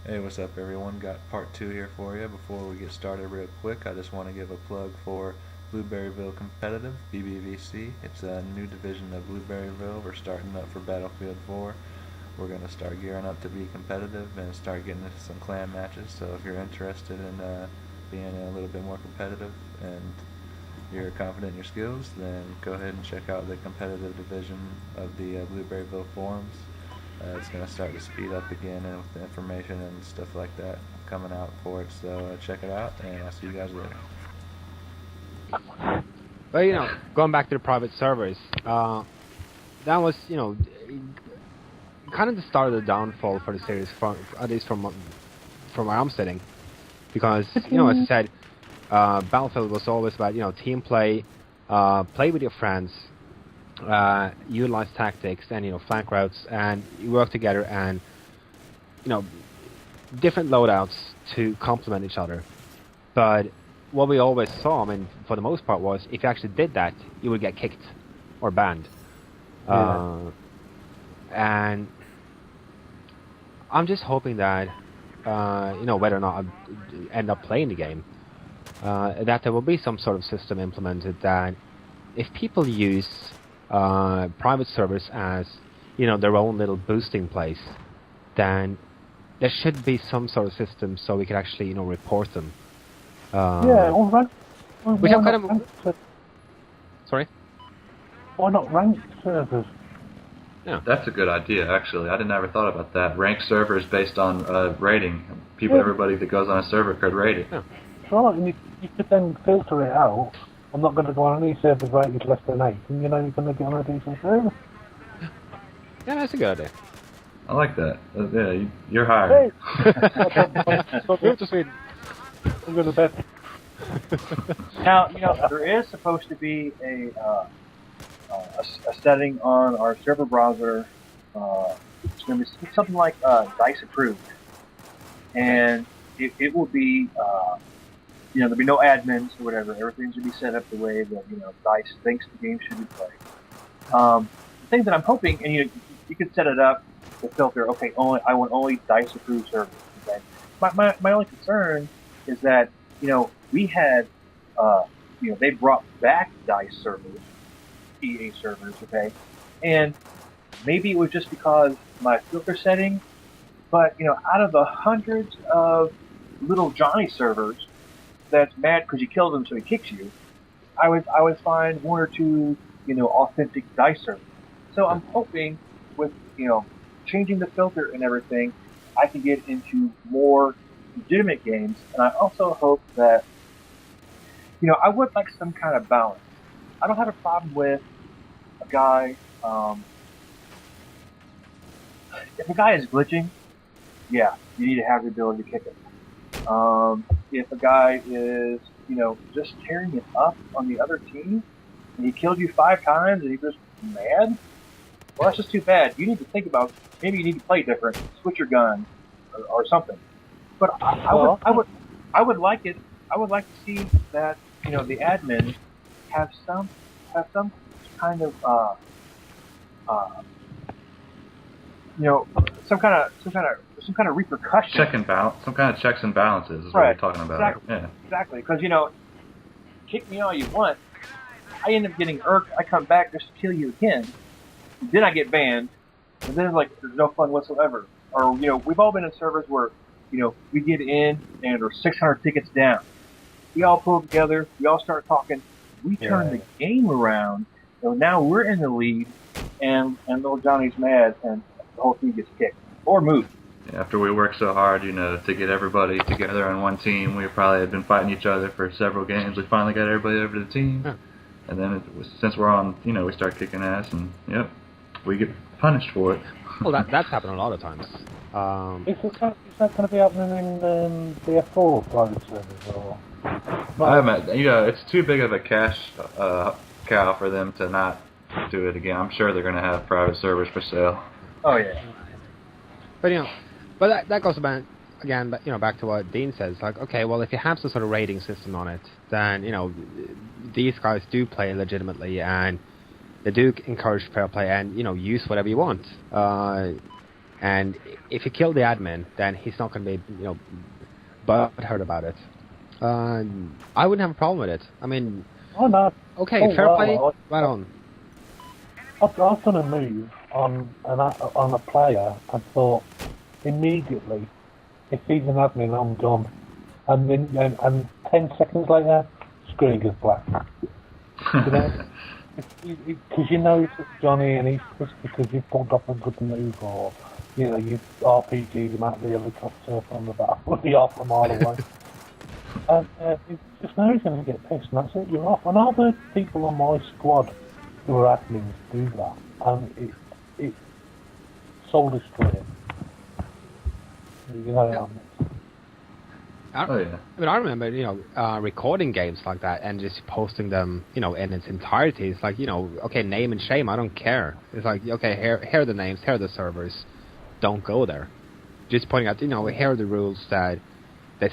Hey, what's up, everyone? Got part two here for you. Before we get started, real quick, I just want to give a plug for Blueberryville Competitive, BBVc. It's a new division of Blueberryville. We're starting up for Battlefield 4. We're going to start gearing up to be competitive and start getting into some clan matches. So if you're interested in being a little bit more competitive and you're confident in your skills, then go ahead and check out the competitive division of the Blueberryville forums. It's going to start to speed up again and with the information and stuff like that coming out for it. So check it out, and I'll see you guys later. But going back to the private servers, that was kind of the start of the downfall for the series, at least from where I'm sitting, because as I said, Battlefield was always about team play, play with your friends. Utilize tactics and flank routes, and you work together, and different loadouts to complement each other. But what we always saw, for the most part, was if you actually did that, you would get kicked or banned. And I'm just hoping that whether or not I end up playing the game, that there will be some sort of system implemented that if people use private servers as their own little boosting place, then there should be some sort of system so we can actually report them. All right. Which I'm kind of... Sorry? Why not ranked servers? Yeah. That's a good idea, actually. I never thought about that. Ranked servers based on rating. Everybody that goes on a server could rate it. Yeah. Right, and you could then filter it out. I'm not going to go on any servers rated less than 8, and you're going to get on a decent server. Yeah, that's a good idea. I like that. Yeah, you're hired. Hey. I'm going to bed. Now, there is supposed to be a setting on our server browser. It's going to be something like Dice approved, and it will be. There'll be no admins or whatever. Everything's going to be set up the way that Dice thinks the game should be played. The thing that I'm hoping, and you could set it up to filter. Okay, I want only Dice approved servers. Okay, my only concern is that we had they brought back Dice servers, EA servers. Okay, and maybe it was just because my filter setting, but out of the hundreds of little Johnny servers that's mad because you killed him so he kicks you, I would find one or two authentic Dice servers. So I'm hoping with changing the filter and everything, I can get into more legitimate games, and I also hope that I would like some kind of balance. I don't have a problem with a guy if a guy is glitching, yeah, you need to have the ability to kick him. If a guy is, just tearing it up on the other team, and he killed you 5 times and he's just mad, well, that's just too bad. You need to think about, maybe you need to play different, switch your gun, or something. But I would like it. I would like to see that, the admin have some kind of, some kind of repercussion. Check and balance, some kind of checks and balances is what we're talking about. Exactly. Yeah. Exactly, because kick me all you want, I end up getting irked. I come back just to kill you again, then I get banned, and then there's no fun whatsoever. Or we've all been in servers where we get in and there's 600 tickets down. We all pull together, we all start talking, we turn the game around, so now we're in the lead, and little Johnny's mad, and the whole team gets kicked or moved. After we worked so hard, to get everybody together on one team, we probably had been fighting each other for several games. We finally got everybody over to the team, and then since we're on, we start kicking ass, and we get punished for it. Well, that's happened a lot of times. Is that going to be happening in BF4 private servers or? I haven't. It's too big of a cash cow for them to not do it again. I'm sure they're going to have private servers for sale. Oh yeah. But that goes back again. Back to what Dean says. Like, okay, well, if you have some sort of rating system on it, then these guys do play legitimately, and they do encourage fair play, and use whatever you want. And if you kill the admin, then he's not going to be, butthurt about it. I wouldn't have a problem with it. I mean, Oh no. okay, Oh, fair well, play, right on. I've done a move on a player and thought immediately, if he's an admin, I'm gone. And then, and 10 seconds later, screen goes black. You know, because you know it's Johnny and he's pissed because you pulled off a good move, or you RPG'd him out of the helicopter from the battlefield half a mile away. And you just know he's going to get pissed, and that's it. You're off. And other people on my squad who are admins do that, and it's soul destroying. You know. Oh yeah. I mean, I remember, recording games like that and just posting them, in its entirety. It's like, okay, name and shame, I don't care. It's like, okay, here are the names, here are the servers. Don't go there. Just pointing out, here are the rules that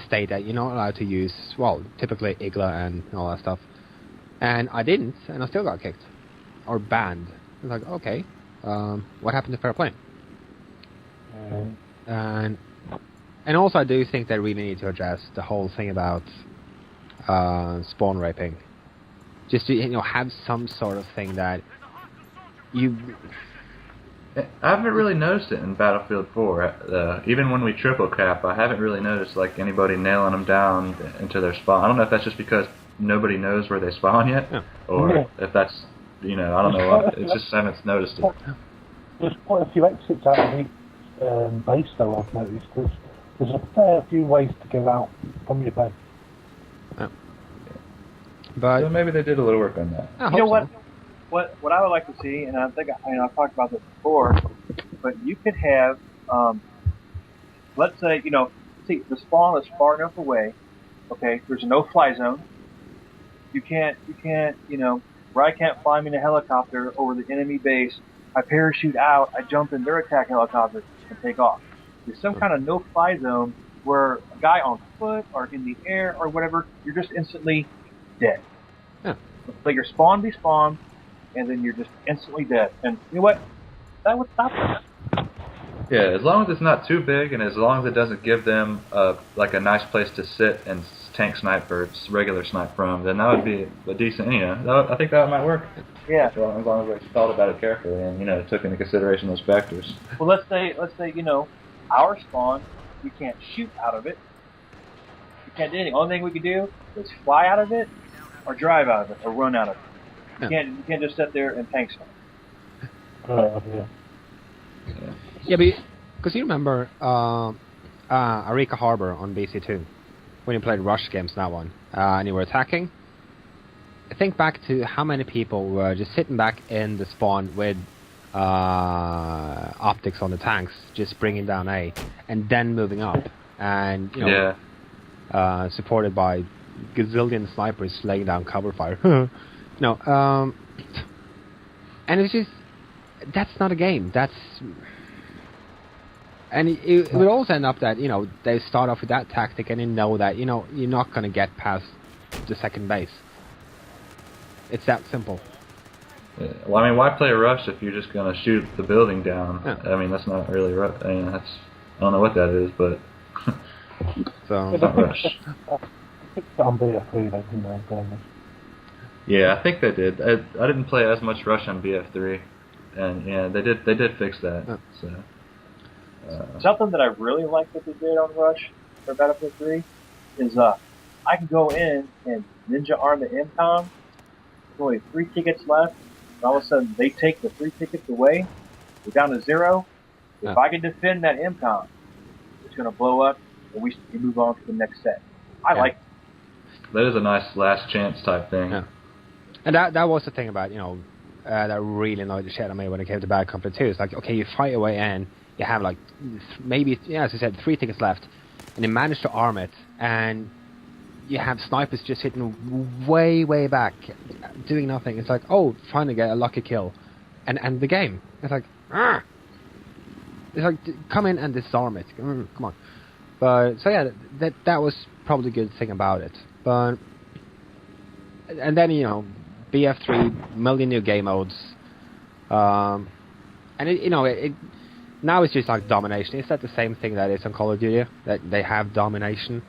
state that you're not allowed to use, well, typically IGLA and all that stuff. And I didn't, and I still got kicked. Or banned. It's like, okay, what happened to fair play? And also, I do think they really need to address the whole thing about spawn raping. Just to have some sort of thing that you. I haven't really noticed it in Battlefield 4. Even when we triple cap, I haven't really noticed like anybody nailing them down into their spawn. I don't know if that's just because nobody knows where they spawn yet, or if that's I don't know. It's just I haven't noticed it. There's quite a few exits out of each base, though. I've noticed there's a fair few ways to get out from your base. But so maybe they did a little work on that. I You know hope what? What I would like to see, and I think I've talked about this before, but you could have, let's say, see the spawn is far enough away. Okay, there's a no-fly zone. You can't, where I can't fly me in a helicopter over the enemy base. I parachute out, I jump in their attack helicopter and take off. There's some kind of no-fly zone where a guy on foot or in the air or whatever, you're just instantly dead. Yeah. Let your spawn be spawned, and then you're just instantly dead. And you know what? That would stop that. Yeah, as long as it's not too big, and as long as it doesn't give them like a nice place to sit and tank snipe or regular snipe from, then that would be a decent. I think that might work. Yeah. As long as they thought about it carefully and took into consideration those factors. Well, let's say our spawn, we can't shoot out of it. We can't do anything. Only thing we can do is fly out of it, or drive out of it, or run out of it. You can't just sit there and tank snipe. Yeah, because you remember Arica Harbor on BC2 when you played rush games in that one, and you were attacking. Think back to how many people were just sitting back in the spawn with optics on the tanks, just bringing down A, and then moving up, and supported by gazillion snipers laying down cover fire. And it's just that's not a game. And it would also end up that they start off with that tactic and they know that you're not going to get past the second base. It's that simple. Yeah. Well, I mean, why play a rush if you're just going to shoot the building down? Yeah. I mean, that's not really rush. I mean, I don't know what that is, but so it's not rush. On BF3, they didn't. Yeah, I think they did. I didn't play as much rush on BF3, and yeah, they did fix that. Yeah. So. Something that I really like that they did on Rush for Battlefield 3 is I can go in and ninja arm the MCOM. There's only 3 tickets left, and all of a sudden they take the 3 tickets away. We're down to 0. If I can defend that MCOM, it's going to blow up, and we move on to the next set. I like it. That is a nice last chance type thing. Yeah. And that was the thing about that really annoyed the shit out of me when it came to Bad Company 2. It's like, okay, you fight your way in. You have like maybe, as I said, 3 tickets left, and you manage to arm it, and you have snipers just hitting way back, doing nothing. It's like, oh, finally get a lucky kill, and end the game. It's like, it's like, come in and disarm it. Come on. But so yeah, that was probably the good thing about it. But and then BF3 million new game modes, and it now it's just like domination. Is that the same thing that is on Call of Duty? That they have domination?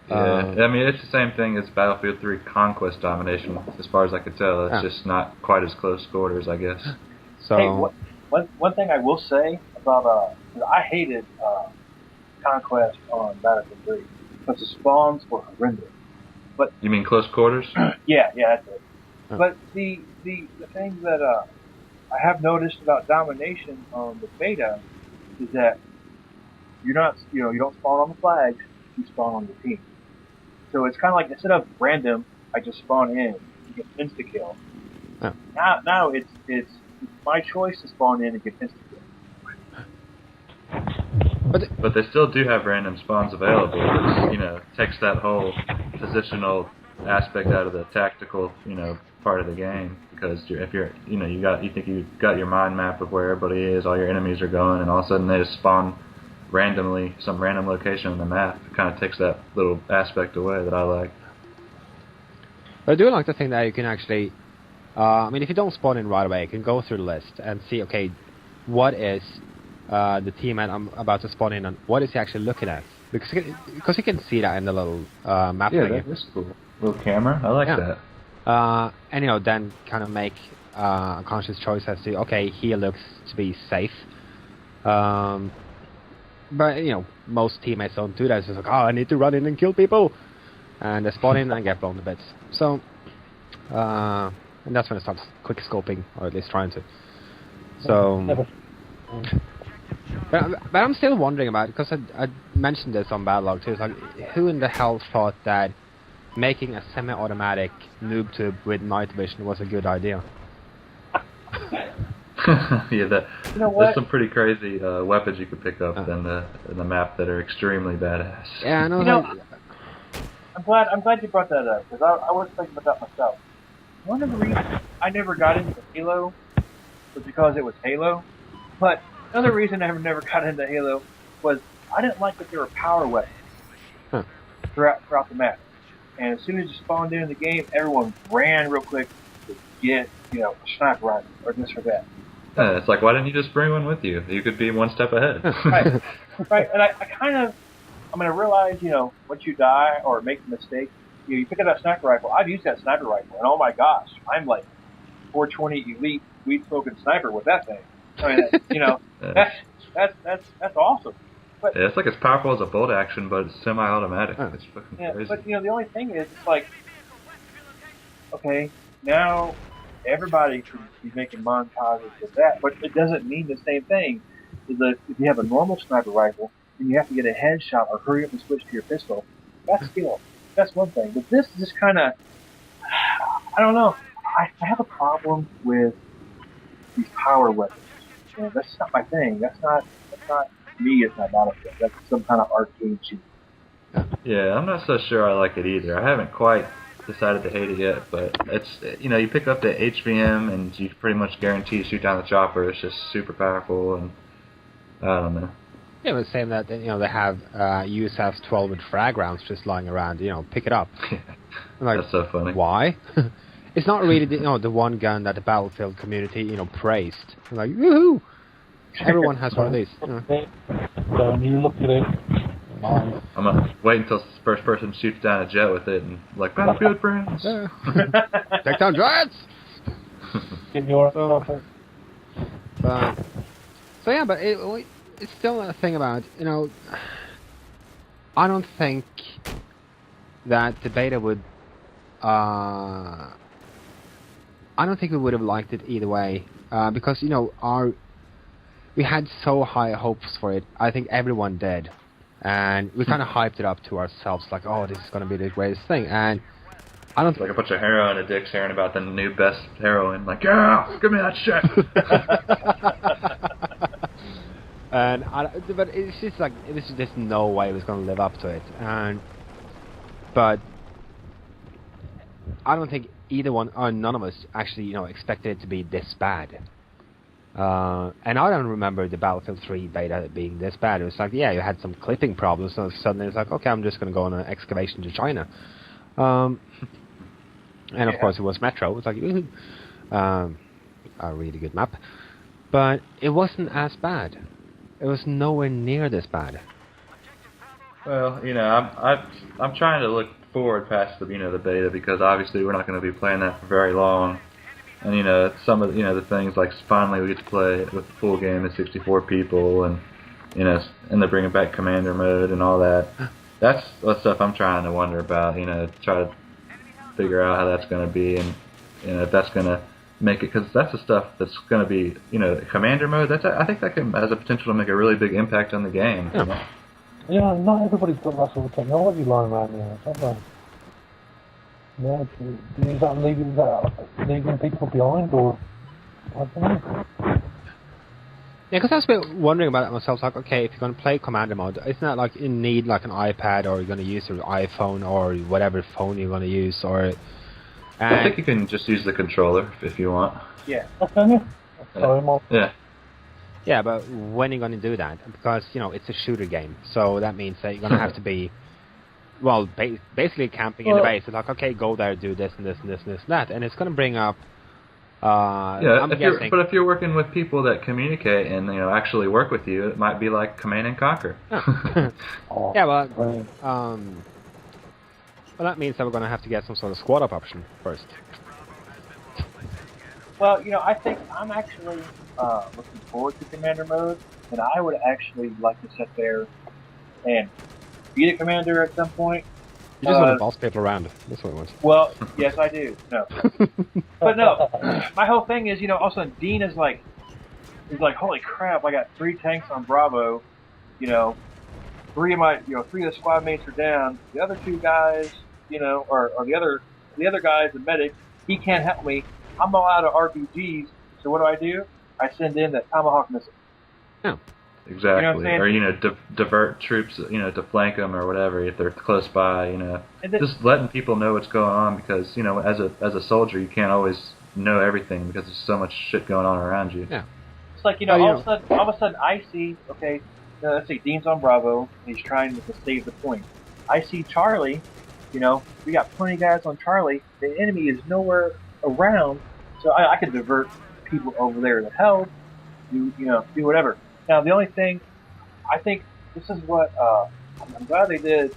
Yeah, I mean, it's the same thing as Battlefield 3 Conquest domination, as far as I could tell. It's just not quite as close quarters, I guess. So, hey, one thing I will say about, I hated Conquest on Battlefield 3, because the spawns were horrendous. But you mean close quarters? yeah, that's it. But the thing that I have noticed about domination on the beta is that you don't spawn on the flags, you spawn on the team. So it's kind of like, instead of random, I just spawn in, you get insta kill. Oh. Now it's my choice to spawn in and get insta kill. But they still do have random spawns available, which, takes that whole positional aspect out of the tactical, part of the game. Because if you're, you think you've got your mind map of where everybody is, all your enemies are going, and all of a sudden they just spawn randomly, some random location on the map. It kind of takes that little aspect away that I like. But I do like the thing that you can actually, if you don't spawn in right away, you can go through the list and see, okay, what is the teammate I'm about to spawn in on, what is he actually looking at? Because you can see that in the little map thing. Yeah, that's cool. Little camera, I like that. And then kind of make a conscious choice as to, okay, he looks to be safe. But, most teammates don't do that. It's just like, I need to run in and kill people. And they spawn in and get blown to bits. So, and that's when it starts quick scoping, or at least trying to. So, but I'm still wondering about it, because I mentioned this on Battlelog too. It's like, who in the hell thought that making a semi-automatic noob tube with night vision was a good idea? Yeah, there's some pretty crazy weapons you could pick up in the map that are extremely badass. Yeah, I know. I'm glad you brought that up, because I was thinking about that myself. One of the reasons I never got into Halo was because it was Halo, but another reason I never got into Halo was I didn't like that there were power weapons throughout the map. And as soon as you spawned in the game, everyone ran real quick to get, a sniper rifle or this or that. Yeah, it's like, why didn't you just bring one with you? You could be one step ahead. Right. And I realize, once you die or make a mistake, you pick up that sniper rifle. I've used that sniper rifle, and oh my gosh, I'm like 420 elite weed-smoking sniper with that thing. I mean, that's awesome. But, yeah, it's like as powerful as a bolt action, but it's semi-automatic. It's fucking crazy. But the only thing is, it's like, okay, now everybody should be making montages with that, but it doesn't mean the same thing. Is that if you have a normal sniper rifle and you have to get a headshot or hurry up and switch to your pistol, that's skill. That's one thing. But this is just kind of, I don't know. I have a problem with these power weapons. That's not my thing. That's not me. It's not Battlefield. That's some kind of arcade cheat. Yeah, I'm not so sure I like it either. I haven't quite decided to hate it yet, but it's, you pick up the HVM and you pretty much guarantee to shoot down the chopper. It's just super powerful, and I don't know. Yeah, but saying that, they have USF's 12 with frag rounds just lying around, pick it up. Like, that's so funny. Why? It's not really the one gun that the Battlefield community, praised. Like, woohoo! Everyone has one of these. When you look at it, I'm gonna wait until the first person shoots down a jet with it and like, Battlefield friends. Take down giants. get your so yeah, but it's still a thing about, I don't think that the beta would, I don't think we would have liked it either way, because, we had so high hopes for it. I think everyone did. And we kind of hyped it up to ourselves, like, oh, this is going to be the greatest thing. And I don't like a bunch of heroin addicts hearing about the new best heroin. Like, yeah, give me that shit. But it's just like, there's just no way it was going to live up to it. But I don't think either one, or none of us, actually, expected it to be this bad. And I don't remember the Battlefield 3 beta being this bad. It was like, yeah, you had some clipping problems, so suddenly it's like, okay, I'm just going to go on an excavation to China. And of course it was Metro. It was like, a really good map. But it wasn't as bad. it was nowhere near this bad. Well, I'm trying to look forward past the the beta, because obviously we're not going to be playing that for very long. And some of the things, like finally we get to play with the full game of 64 people, and and they're bringing back commander mode and all that. That's the stuff I'm trying to wonder about. Try to figure out how that's going to be, and if that's going to make it, because that's the stuff that's going to be commander mode. I think that has a potential to make a really big impact on the game. Yeah. Yeah, not everybody's got that sort of technology lying around here, have they? Yeah, is that leaving people behind, or I don't know. Yeah, because I was a bit wondering about it myself. Like, okay, if you're going to play commander mode, it's not like you need like an iPad, or you're going to use your iPhone, or whatever phone you're going to use, or. I think you can just use the controller if you want. Yeah. Okay. Sorry, Mark. Yeah. Yeah, but when are you going to do that? Because it's a shooter game, so that means that you're going to have to be, well, basically camping in the base. It's like, okay, go there, do this and this and this and this and that, and it's going to bring up. But if you're working with people that communicate and actually work with you, it might be like Command and Conquer. Oh. Yeah, well, that means that we're going to have to get some sort of squad up option first. Well, I think I'm actually looking forward to commander mode, and I would actually like to sit there and be the commander at some point. You just want to boss people around. That's what it was. Well, yes, I do. No, but no. My whole thing is, all of a sudden, Dean is like, holy crap! I got 3 tanks on Bravo. 3 of the squad mates are down. The other 2 guys, or the other guy's the medic. He can't help me. I'm all out of RPGs. So what do? I send in that Tomahawk missile. Oh. Exactly. Or divert troops, to flank them or whatever if they're close by. And just letting people know what's going on, because as a soldier you can't always know everything because there's so much shit going on around you. Yeah. It's like all of a sudden I see, okay, let's say Dean's on Bravo and he's trying to save the point. I see Charlie. We got plenty of guys on Charlie. The enemy is nowhere around, so I could divert people over there to help. Do whatever. Now, the only thing, I think this is what, I'm glad they did,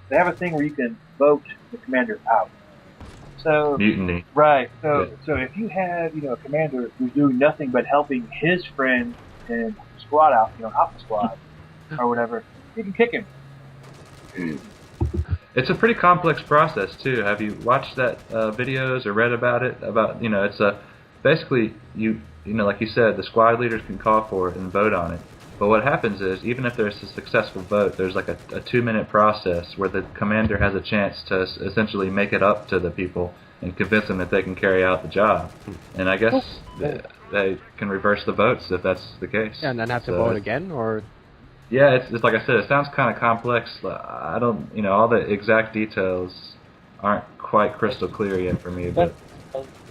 they have a thing where you can vote the commander out. So, mutiny. Right. So if you have, a commander who's doing nothing but helping his friend and squad out, out the squad, or whatever, you can kick him. It's a pretty complex process, too. Have you watched that videos or read about it? It's basically, like you said, the squad leaders can call for it and vote on it. But what happens is, even if there's a successful vote, there's like a 2-minute process where the commander has a chance to essentially make it up to the people and convince them that they can carry out the job. And I guess they can reverse the votes if that's the case. Yeah, and then have to vote again, or... Yeah, it's like I said, it sounds kind of complex. I don't, all the exact details aren't quite crystal clear yet for me. But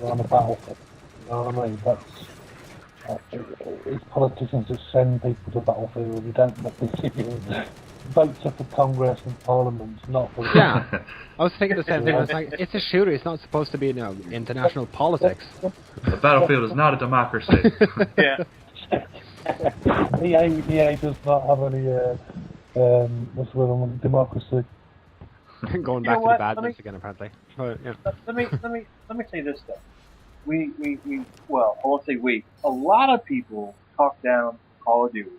on the battlefield, you know what I mean? It's politicians that send people to the battlefield. You don't let them votes are for Congress and Parliament, not for... Yeah, I was thinking the same thing. It's like, it's a shooter. It's not supposed to be international politics. The battlefield is not a democracy. Yeah. EA does not have any what's the word on democracy. Going back to the badness again, apparently. But, yeah. Let me say this though. I won't say we. A lot of people talk down Call of Duty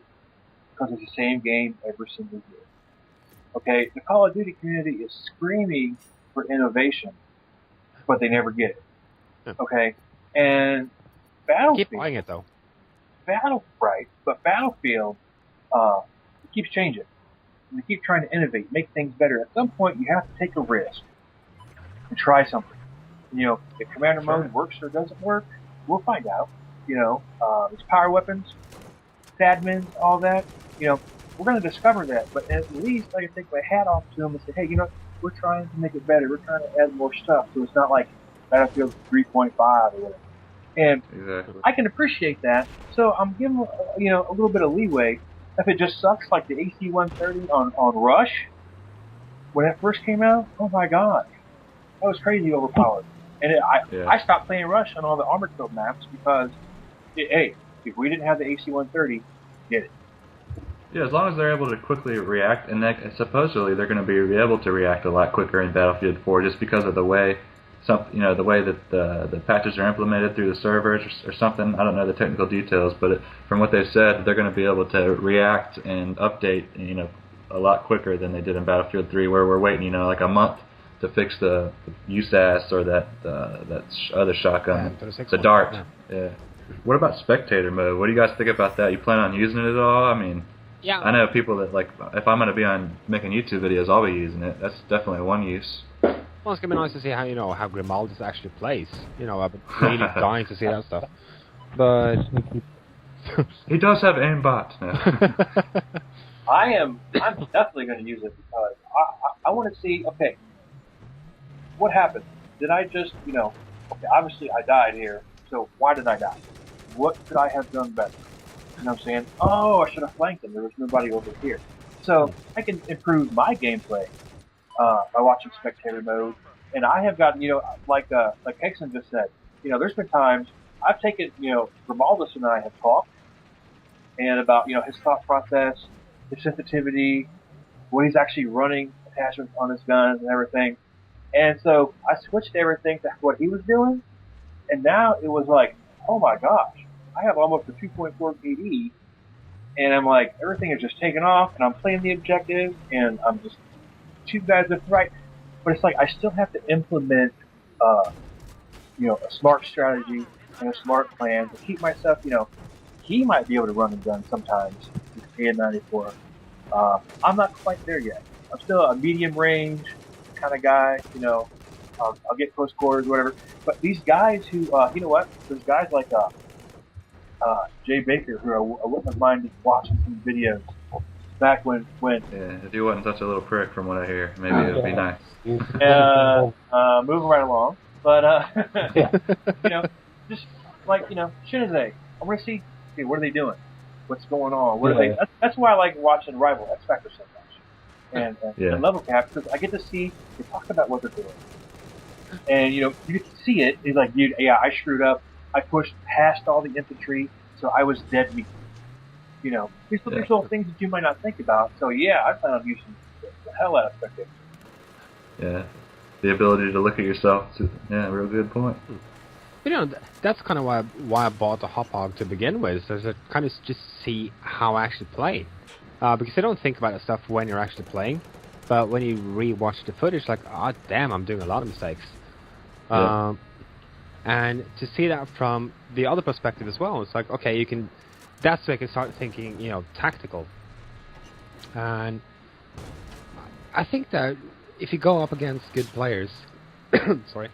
because it's the same game every single year. Okay, the Call of Duty community is screaming for innovation, but they never get it. Okay, and Battlefield. Keep buying it though. Battlefield it keeps changing. And they keep trying to innovate, make things better. At some point, you have to take a risk and try something. If commander mode works or doesn't work, we'll find out. It's power weapons, admins, all that. We're going to discover that. But at least I can take my hat off to them and say, hey, we're trying to make it better. We're trying to add more stuff, so it's not like Battlefield 3.5 or whatever. And exactly. I can appreciate that. So I'm giving a little bit of leeway. If it just sucks like the AC-130 on Rush when it first came out, oh my god, that was crazy overpowered. And I stopped playing Rush on all the armored field maps because, hey, if we didn't have the AC-130, get it. Yeah, as long as they're able to quickly react, and supposedly they're going to be able to react a lot quicker in Battlefield 4 just because of the way the way that the patches are implemented through the servers or something. I don't know the technical details, but from what they've said, they're going to be able to react and update, a lot quicker than they did in Battlefield 3, where we're waiting, like a month to fix the USAS or that other shotgun, the Dart. Yeah. What about spectator mode? What do you guys think about that? You plan on using it at all? I mean, Yeah. I know people that, like, if I'm going to be on making YouTube videos, I'll be using it. That's definitely one use. Well, it's gonna be nice to see how Grimaldis actually plays. I've been really dying to see that stuff. But he does have aimbot. No. I'm definitely going to use it because I want to see, okay, what happened? Did I just, okay, obviously I died here, so why did I die? What could I have done better? You know what I'm saying? Oh, I should have flanked them. There was nobody over here. So I can improve my gameplay by watching spectator mode. And I have gotten, like Hexen just said, there's been times I've taken, Grimaldis and I have talked and about, his thought process, his sensitivity, what he's actually running attachments on his guns and everything. And so I switched everything to what he was doing, and now it was like, oh my gosh, I have almost a 2.4 KD, and I'm like, everything is just taking off, and I'm playing the objective, and I'm just 2 guys left and right. But it's like I still have to implement, a smart strategy and a smart plan to keep myself, he might be able to run a gun sometimes with KN94. I'm not quite there yet. I'm still a medium range kind of guy, I'll get close quarters, whatever. But these guys who, there's guys like Jay Baker who I wouldn't have minded watching some videos back when. Yeah, if you wasn't such a little prick, from what I hear, maybe it would be nice. Moving right along, but just like Shinze, I want to see, okay, what are they doing? What's going on? What are they? That's why I like watching Rival X Factor so much, and Level Cap, because I get to see they talk about what they're doing, and you get to see it. It's like, dude, yeah, I screwed up. I pushed past all the infantry, so I was dead meat. There's little things that you might not think about. So yeah, I plan on using the hell out of Spectator. Yeah, the ability to look at yourself. Real good point. That's kind of why I bought the Hop Hog to begin with, so to kind of just see how I actually play. Because I don't think about that stuff when you're actually playing, but when you re-watch the footage, like, oh damn, I'm doing a lot of mistakes. Yeah. And to see that from the other perspective as well, it's like, okay, that's where you can start thinking, tactical. And I think that if you go up against good players, sorry,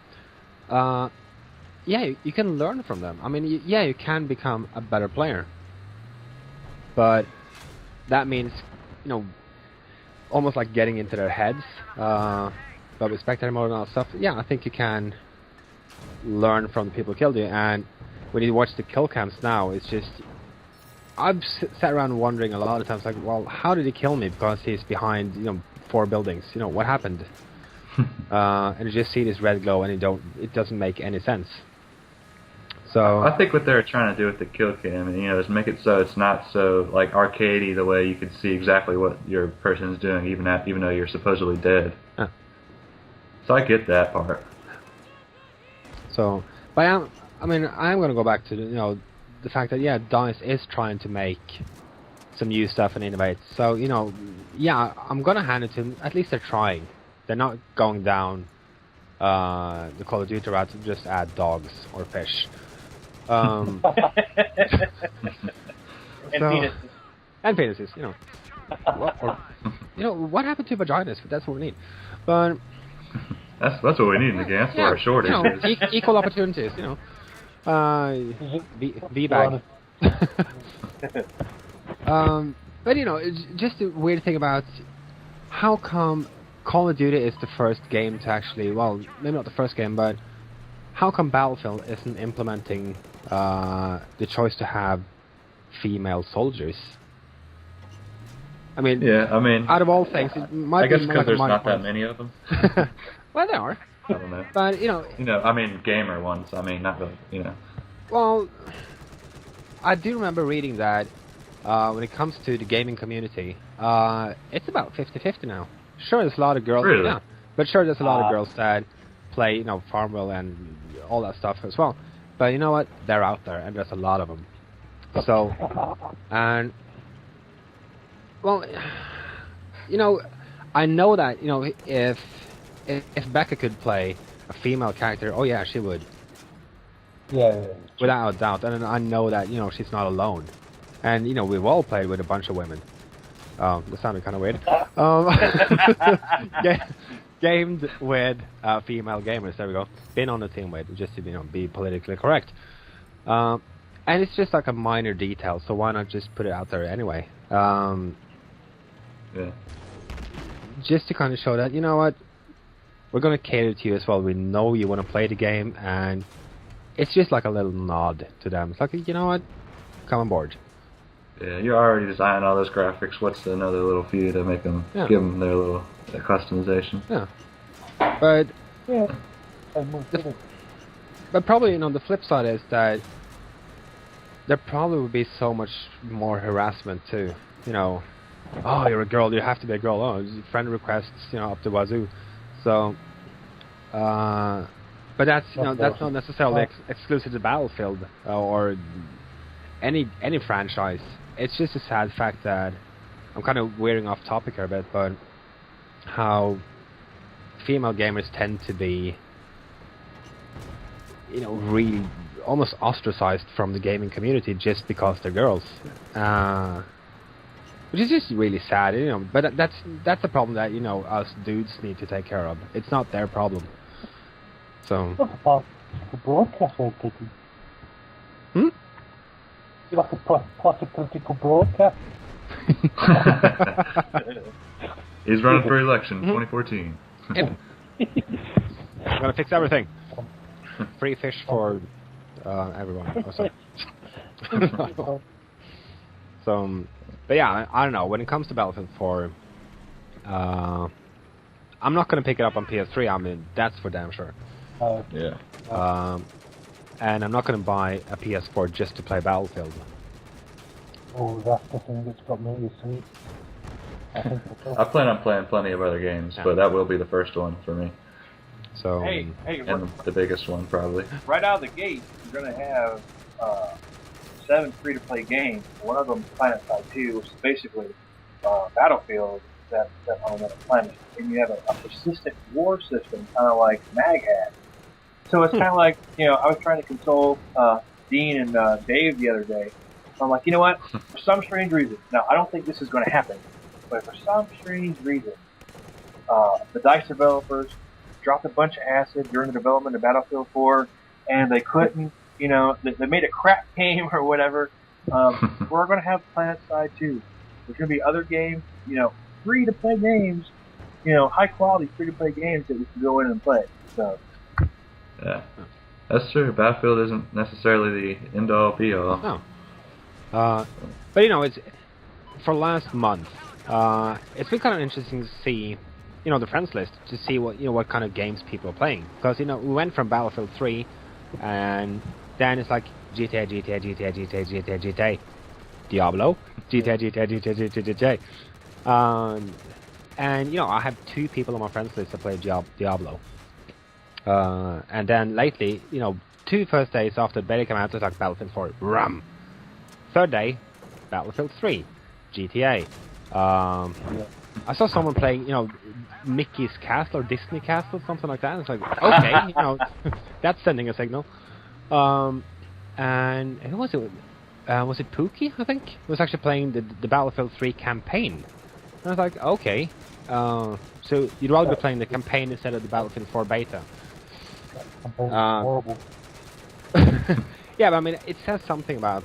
you can learn from them. I mean, you can become a better player, but that means, almost like getting into their heads. But with spectator mode and all that stuff, I think you can learn from the people who killed you. And when you watch the kill cams now, it's just, I've sat around wondering a lot of times, like, well, how did he kill me? Because he's behind, 4 buildings. What happened? And you just see this red glow, and it doesn't make any sense. So I think what they're trying to do with the kill cam, is make it so it's not so like arcadey, the way you can see exactly what your person's doing, even though you're supposedly dead. So I get that part. So, but I'm going to go back to the fact that DICE is trying to make some new stuff and innovate. So I'm going to hand it to them. At least they're trying. They're not going down the Call of Duty route to just add dogs or fish. And penises. And penises, what happened to vaginas? That's what we need. But that's what we need in the game. That's where our shortage is. Equal opportunities, V-bag. But just the weird thing about how come Call of Duty is the first game to actually, well, maybe not the first game, but how come Battlefield isn't implementing the choice to have female soldiers? I mean, out of all things, it might I guess be because there's not that point. many of them. Well, there are. I don't know. But gamer ones. Not really. Well, I do remember reading that when it comes to the gaming community, it's about 50-50 now. Sure, there's a lot of girls. Really? Yeah, but sure, there's a lot of girls that play, Farmville and all that stuff as well. But you know what? They're out there, and there's a lot of them. So, and well, I know that if Becca could play a female character, oh yeah, she would. Yeah. Without a doubt, and I know that she's not alone, and we've all played with a bunch of women. That sounded kind of weird. Gamed with female gamers. There we go. Been on the team with, just to be politically correct. And it's just like a minor detail, so why not just put it out there anyway? Yeah. Just to kind of show that what, we're going to cater to you as well. We know you want to play the game, and it's just like a little nod to them. It's like, what, come on board. Yeah, you're already designing all those graphics. What's another little few to make them give them their little customization? Yeah, but Yeah. but probably the flip side is that there probably would be so much more harassment too. Oh, you're a girl, you have to be a girl. Oh, friend requests, up the wazoo. So, but that's that's not necessarily exclusive to Battlefield or any franchise. It's just a sad fact that I'm kind of veering off topic here a bit, but how female gamers tend to be, really almost ostracized from the gaming community just because they're girls, which is just really sad, But that's a problem that us dudes need to take care of. It's not their problem. So. What about the broadcast or taking? You like a political broadcast? He's running for election 2014. Yep. I'm gonna fix everything. Free fish for everyone. Oh, sorry. So, but yeah, I don't know. When it comes to Battlefield 4, I'm not gonna pick it up on PS3. I mean, that's for damn sure. Yeah. And I'm not going to buy a PS4 just to play Battlefield. Oh, that's the thing that's got me, you see. I plan on playing plenty of other games, but that will be the first one for me. So, Hey, and the biggest one, probably. right out of the gate, you're going to have 7 free-to-play games. One of them, PlanetSide 2, which is basically Battlefield that on another planet. And you have a persistent war system, kind of like Mag had. So it's kind of like, I was trying to console Dean and Dave the other day. So I'm like, you know what? For some strange reason, now I don't think this is going to happen, but for some strange reason, the DICE developers dropped a bunch of acid during the development of Battlefield 4, and they couldn't, they made a crap game or whatever. We're going to have PlanetSide 2. There's going to be other games, free-to-play games, high-quality free-to-play games that we can go in and play. So. Yeah, that's true. Battlefield isn't necessarily the end-all, be-all. No. But it's for last month. It's been kind of interesting to see, the friends list to see what kind of games people are playing. Because we went from Battlefield 3, and then it's like GTA, Diablo, GTA. And I have 2 people on my friends list that play Diablo. And then lately, 2 first days after the beta came out, it's like Battlefield 4, rum. Third day, Battlefield 3, GTA. I saw someone playing, Mickey's Castle or Disney Castle, something like that. It's like, okay, that's sending a signal. And who was it? Was it Pookie, I think? He was actually playing the Battlefield 3 campaign. And I was like, okay. So you'd rather be playing the campaign instead of the Battlefield 4 beta. Horrible. Yeah, but I mean, it says something about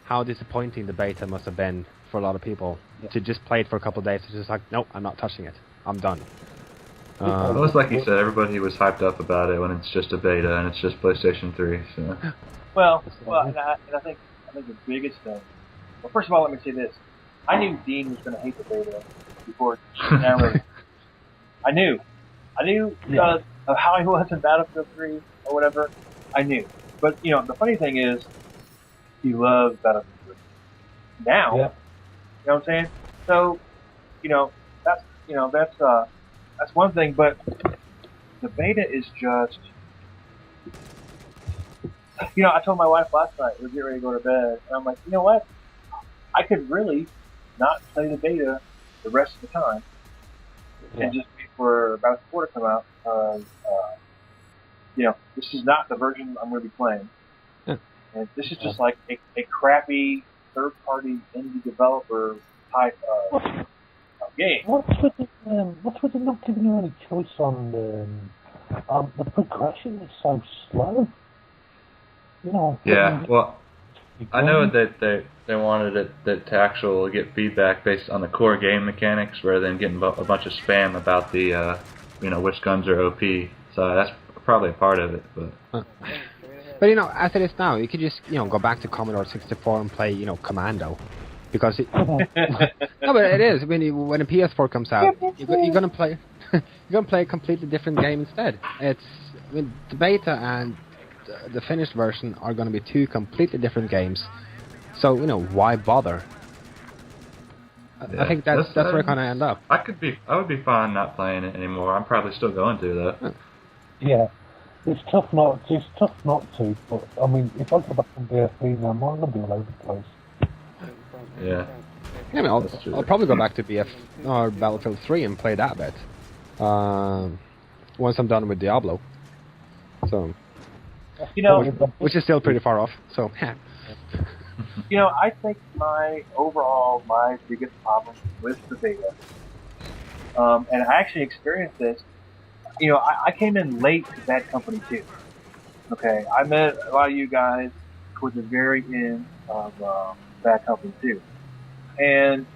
how disappointing the beta must have been for a lot of people to just play it for a couple of days. It's just like, nope, I'm not touching it. I'm done. Well, it's like you said, everybody was hyped up about it when it's just a beta and it's just PlayStation 3. So. Well, and I think the biggest thing. Well, first of all, let me say this: I knew Dean was going to hate the beta before it downloaded. I knew because of how he was in Battlefield 3 or whatever. I knew, but the funny thing is, he loves Battlefield 3. Now, Yeah. you know what I'm saying? So, that's that's one thing, but the beta is just, I told my wife last night, we were getting ready to go to bed, and I'm like, you know what? I could really not play the beta the rest of the time and just wait for Battlefield 4 to come out, because, this is not the version I'm going to be playing. Yeah. And this is just like a crappy third-party indie developer type of game. What's with the not giving you any choice on the progression is so slow? Yeah, well, I know that they wanted it to actually get feedback based on the core game mechanics rather than getting a bunch of spam about the which guns are OP. So that's probably a part of it, but. But as it is now, you could just go back to Commodore 64 and play Commando, because no, but it is when the PS4 comes out, you're gonna play a completely different game instead. The beta and the finished version are gonna be two completely different games. So why bother? Yeah, I think that's where we're gonna end up. I would be fine not playing it anymore. I'm probably still going to though. Yeah. It's tough not to, but I mean, if I go back from BF3 now, I'm going to be all over the place. Yeah. Yeah, I'll probably go back to Battlefield 3 and play that bit. Once I'm done with Diablo. So. Which is still pretty far off. So. I think my biggest problem with the beta, and I actually experienced this. I came in late to Bad Company 2. Okay, I met a lot of you guys towards the very end of Bad Company 2. And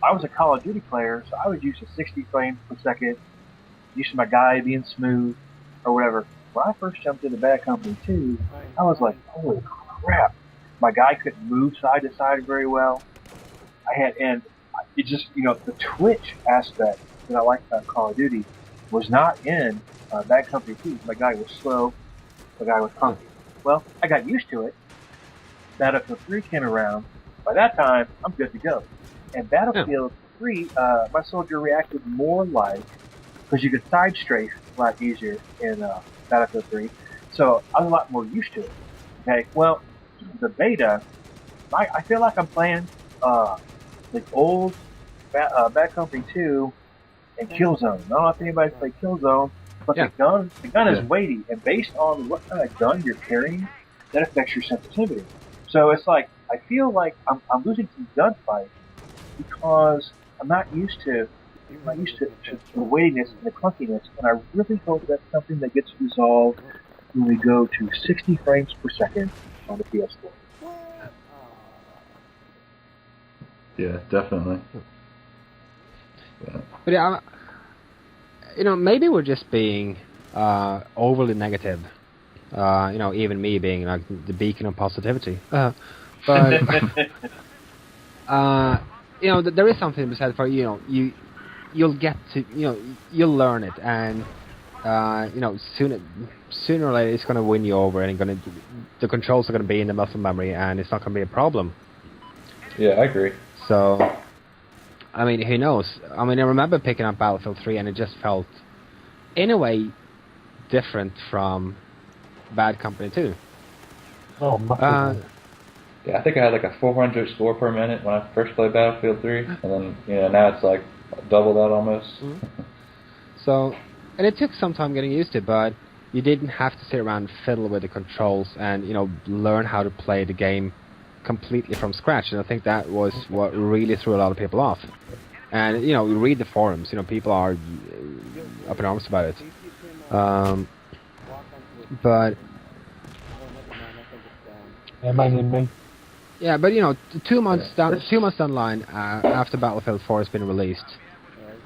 I was a Call of Duty player, so I was used to 60 frames per second, used to my guy being smooth, or whatever. When I first jumped into Bad Company 2, I was like, holy crap. My guy couldn't move side to side very well. And it just, the twitch aspect that I liked about Call of Duty was not in Bad Company 2. My guy was slow. My guy was clunky. Well, I got used to it. Battlefield 3 came around. By that time, I'm good to go. And Battlefield 3, my soldier reacted more like, because you could side strafe a lot easier in Battlefield 3. So I was a lot more used to it. Okay, well, the beta, I feel like I'm playing the old Bad Company 2 and Killzone. I don't know if anybody's played Killzone, but the gun is weighty, and based on what kind of gun you're carrying, that affects your sensitivity. So it's like, I feel like I'm losing some gunfight because I'm not used to the weightiness and the clunkiness, and I really hope that's something that gets resolved when we go to 60 frames per second on the PS4. Yeah, definitely. Yeah. But maybe we're just being overly negative. Even me being like the beacon of positivity. But there is something to be said for you'll get to you'll learn it, and sooner or later it's going to win you over, and the controls are going to be in the muscle memory, and it's not going to be a problem. Yeah, I agree. So, I mean, who knows? I mean, I remember picking up Battlefield 3, and it just felt, in a way, different from Bad Company 2. Oh, yeah, I think I had like a 400 score per minute when I first played Battlefield 3, and then now it's like double that almost. Mm-hmm. So, and it took some time getting used to it, but you didn't have to sit around and fiddle with the controls and learn how to play the game completely from scratch. And I think that was what really threw a lot of people off. And you read the forums, people are up in arms about it. But mainly me. Yeah, but 2 months down the line, after Battlefield 4 has been released,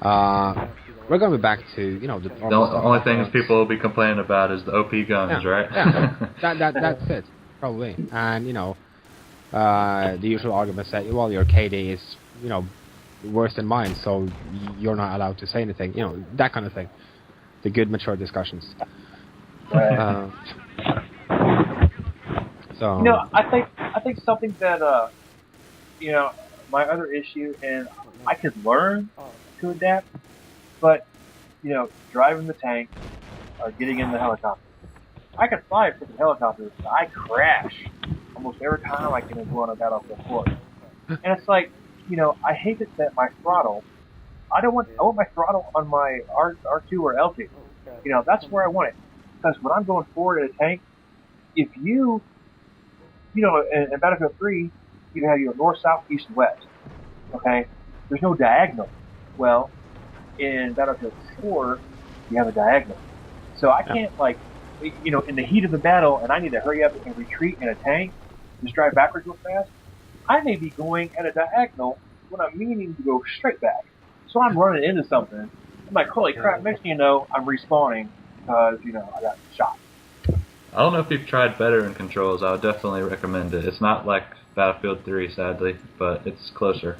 we're going to be back to the only things people will be complaining about is the OP guns, right? Yeah, that's it, probably. And the usual arguments that your KD is worse than mine, so you're not allowed to say anything. That kind of thing. The good mature discussions. Right. So I think think something that my other issue, and I could learn to adapt, but driving the tank or getting in the helicopter, I can fly a freaking helicopter, but I crash almost every time I can go on a Battlefield 4. And it's like, I hate that my throttle. I want my throttle on my R2 or L2. That's where I want it. Because when I'm going forward in a tank, if in Battlefield 3, you have your north, south, east, and west. Okay? There's no diagonal. Well, in Battlefield 4, you have a diagonal. So I can't, in the heat of the battle, and I need to hurry up and retreat in a tank, just drive backwards real fast, I may be going at a diagonal when I'm meaning to go straight back. So I'm running into something. I'm like, holy crap, next thing you know, I'm respawning because, I got shot. I don't know if you've tried veteran controls. I would definitely recommend it. It's not like Battlefield 3, sadly, but it's closer.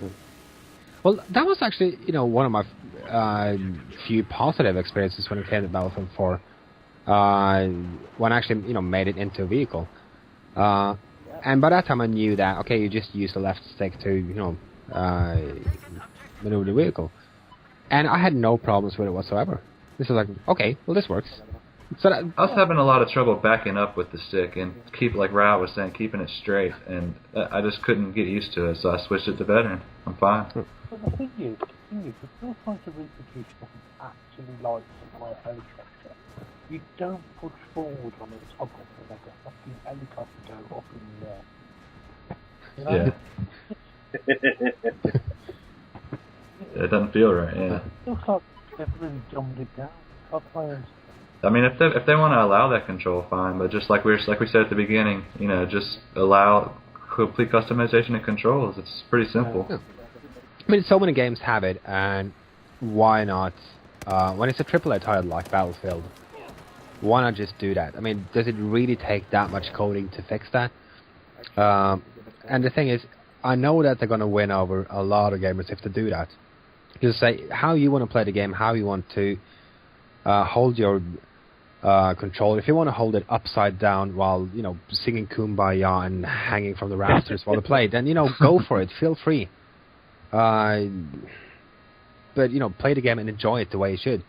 Well, that was actually, one of my few positive experiences when it came to Battlefield 4. When I actually, made it into a vehicle. And by that time I knew that, okay, you just use the left stick to, maneuver the vehicle. And I had no problems with it whatsoever. This was like, okay, well, this works. So I was having a lot of trouble backing up with the stick and like Rao was saying, keeping it straight, and I just couldn't get used to it, so I switched it to veteran. I'm fine. But the thing is, if you're trying to reproduce what you actually like to fly a helicopter, you don't push forward on the top of it like a fucking helicopter up in the air. It doesn't feel right, yeah. It looks like they've really dumbed it down. Top players. I mean, if they want to allow that control, fine. But just like we said at the beginning, just allow complete customization of controls. It's pretty simple. Yeah. I mean, so many games have it, and why not? When it's a AAA title like Battlefield, why not just do that? I mean, does it really take that much coding to fix that? And the thing is, I know that they're going to win over a lot of gamers if they do that. Just say how you want to play the game, how you want to hold your controller. If you want to hold it upside down while, singing Kumbaya and hanging from the rafters while they play, then, go for it. Feel free. But, play the game and enjoy it the way you should.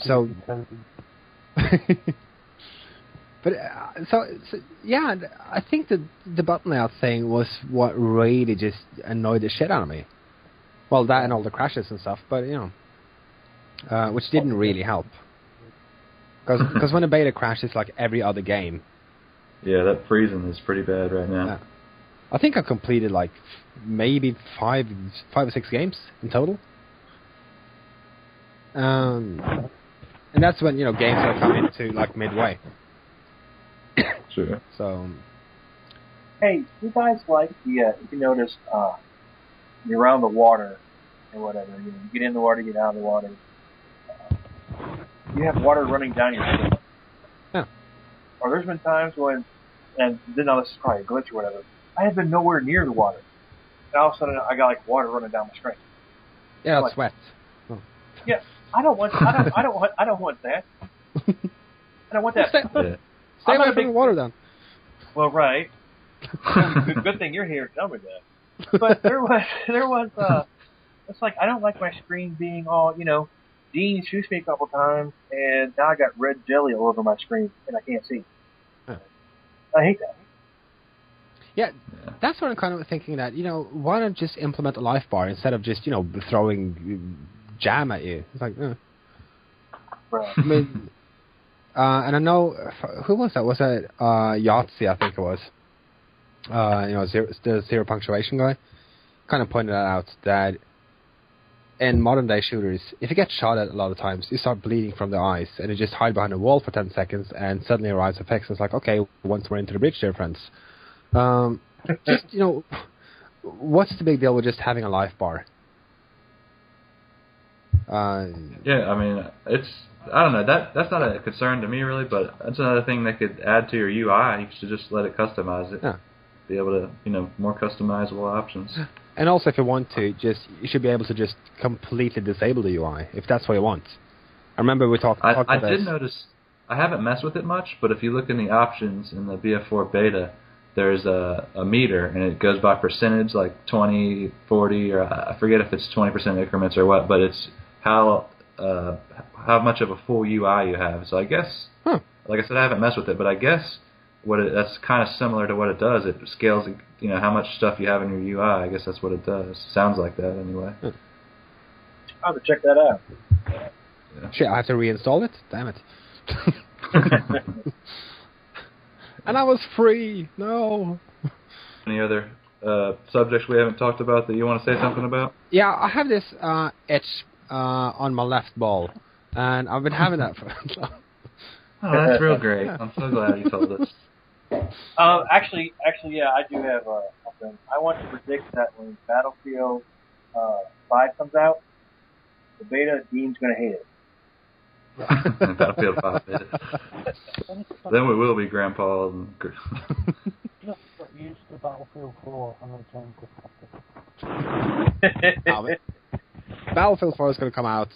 So... But, yeah, I think the button layout thing was what really just annoyed the shit out of me. Well, that and all the crashes and stuff, but, which didn't really help. Because when a beta crashes like every other game... Yeah, that freezing is pretty bad right now. I think I completed like maybe five or six games in total. And that's when, games that come into like midway. Sure. So... Hey, you guys like if you notice, you're around the water or whatever, you get in the water, get out of the water, you have water running down your skin. Yeah. Or there's been times when, and then now this is probably a glitch or whatever, I have been nowhere near the water. And all of a sudden I got like water running down my screen. Yeah, it's like, sweat. Oh. Yeah, I don't want that. I don't want that. Stay away from the water then. Well, right. Good thing you're here to tell me that. But there was it's like I don't like my screen being all, Dean shoots me a couple times, and now I got red jelly all over my screen, and I can't see. Huh. I hate that. Yeah, that's what I'm kind of thinking that, why not just implement a life bar instead of just, throwing jam at you? It's like, Right. I mean, and I know, who was that? Was that Yahtzee, I think it was. The zero punctuation guy. Kind of pointed out that in modern day shooters, if you get shot at a lot of times, you start bleeding from the eyes, and you just hide behind a wall for 10 seconds, and suddenly your eyes are fixed. It's like, okay, once we're into the breach there, friends. Just, what's the big deal with just having a life bar? Yeah, I mean, I don't know, that's not a concern to me really, but that's another thing that could add to your UI. You should just let it customize it. Yeah. Be able to, more customizable options. And also, if you want to, you should be able to just completely disable the UI, if that's what you want. I remember we talked about I this. did notice I haven't messed with it much, but if you look in the options in the BF4 beta, there's a meter, and it goes by percentage, like 20, 40, or I forget if it's 20% increments or what, but it's how much of a full UI you have. So I guess, like I said, I haven't messed with it, but I guess that's kind of similar to what it does. It scales, how much stuff you have in your UI. I guess that's what it does. Sounds like that anyway. I'll have to check that out. Yeah. Shit, I have to reinstall it? Damn it. And I was free! No! Any other subjects we haven't talked about that you want to say something about? Yeah, I have this etch on my left ball, and I've been having that for... Oh, that's real great. I'm so glad you told us. Actually, yeah, I do have something. I want to predict that when Battlefield 5 comes out, the beta, Dean's going to hate it. Battlefield 5 beta. Then we will be Grandpa. And Just got used to Battlefield 4 and then change it. Battlefield 4 is going to come out,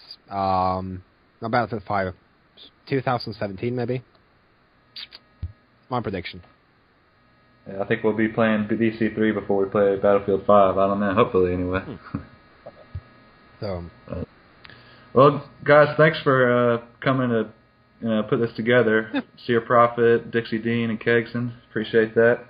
no, Battlefield 5, 2017 maybe. My prediction. Yeah, I think we'll be playing BBVc before we play Battlefield 5. I don't know. Hopefully, anyway. So... Well, guys, thanks for coming to put this together. Seer Prophet, Dixie Dean, and Kegson. Appreciate that.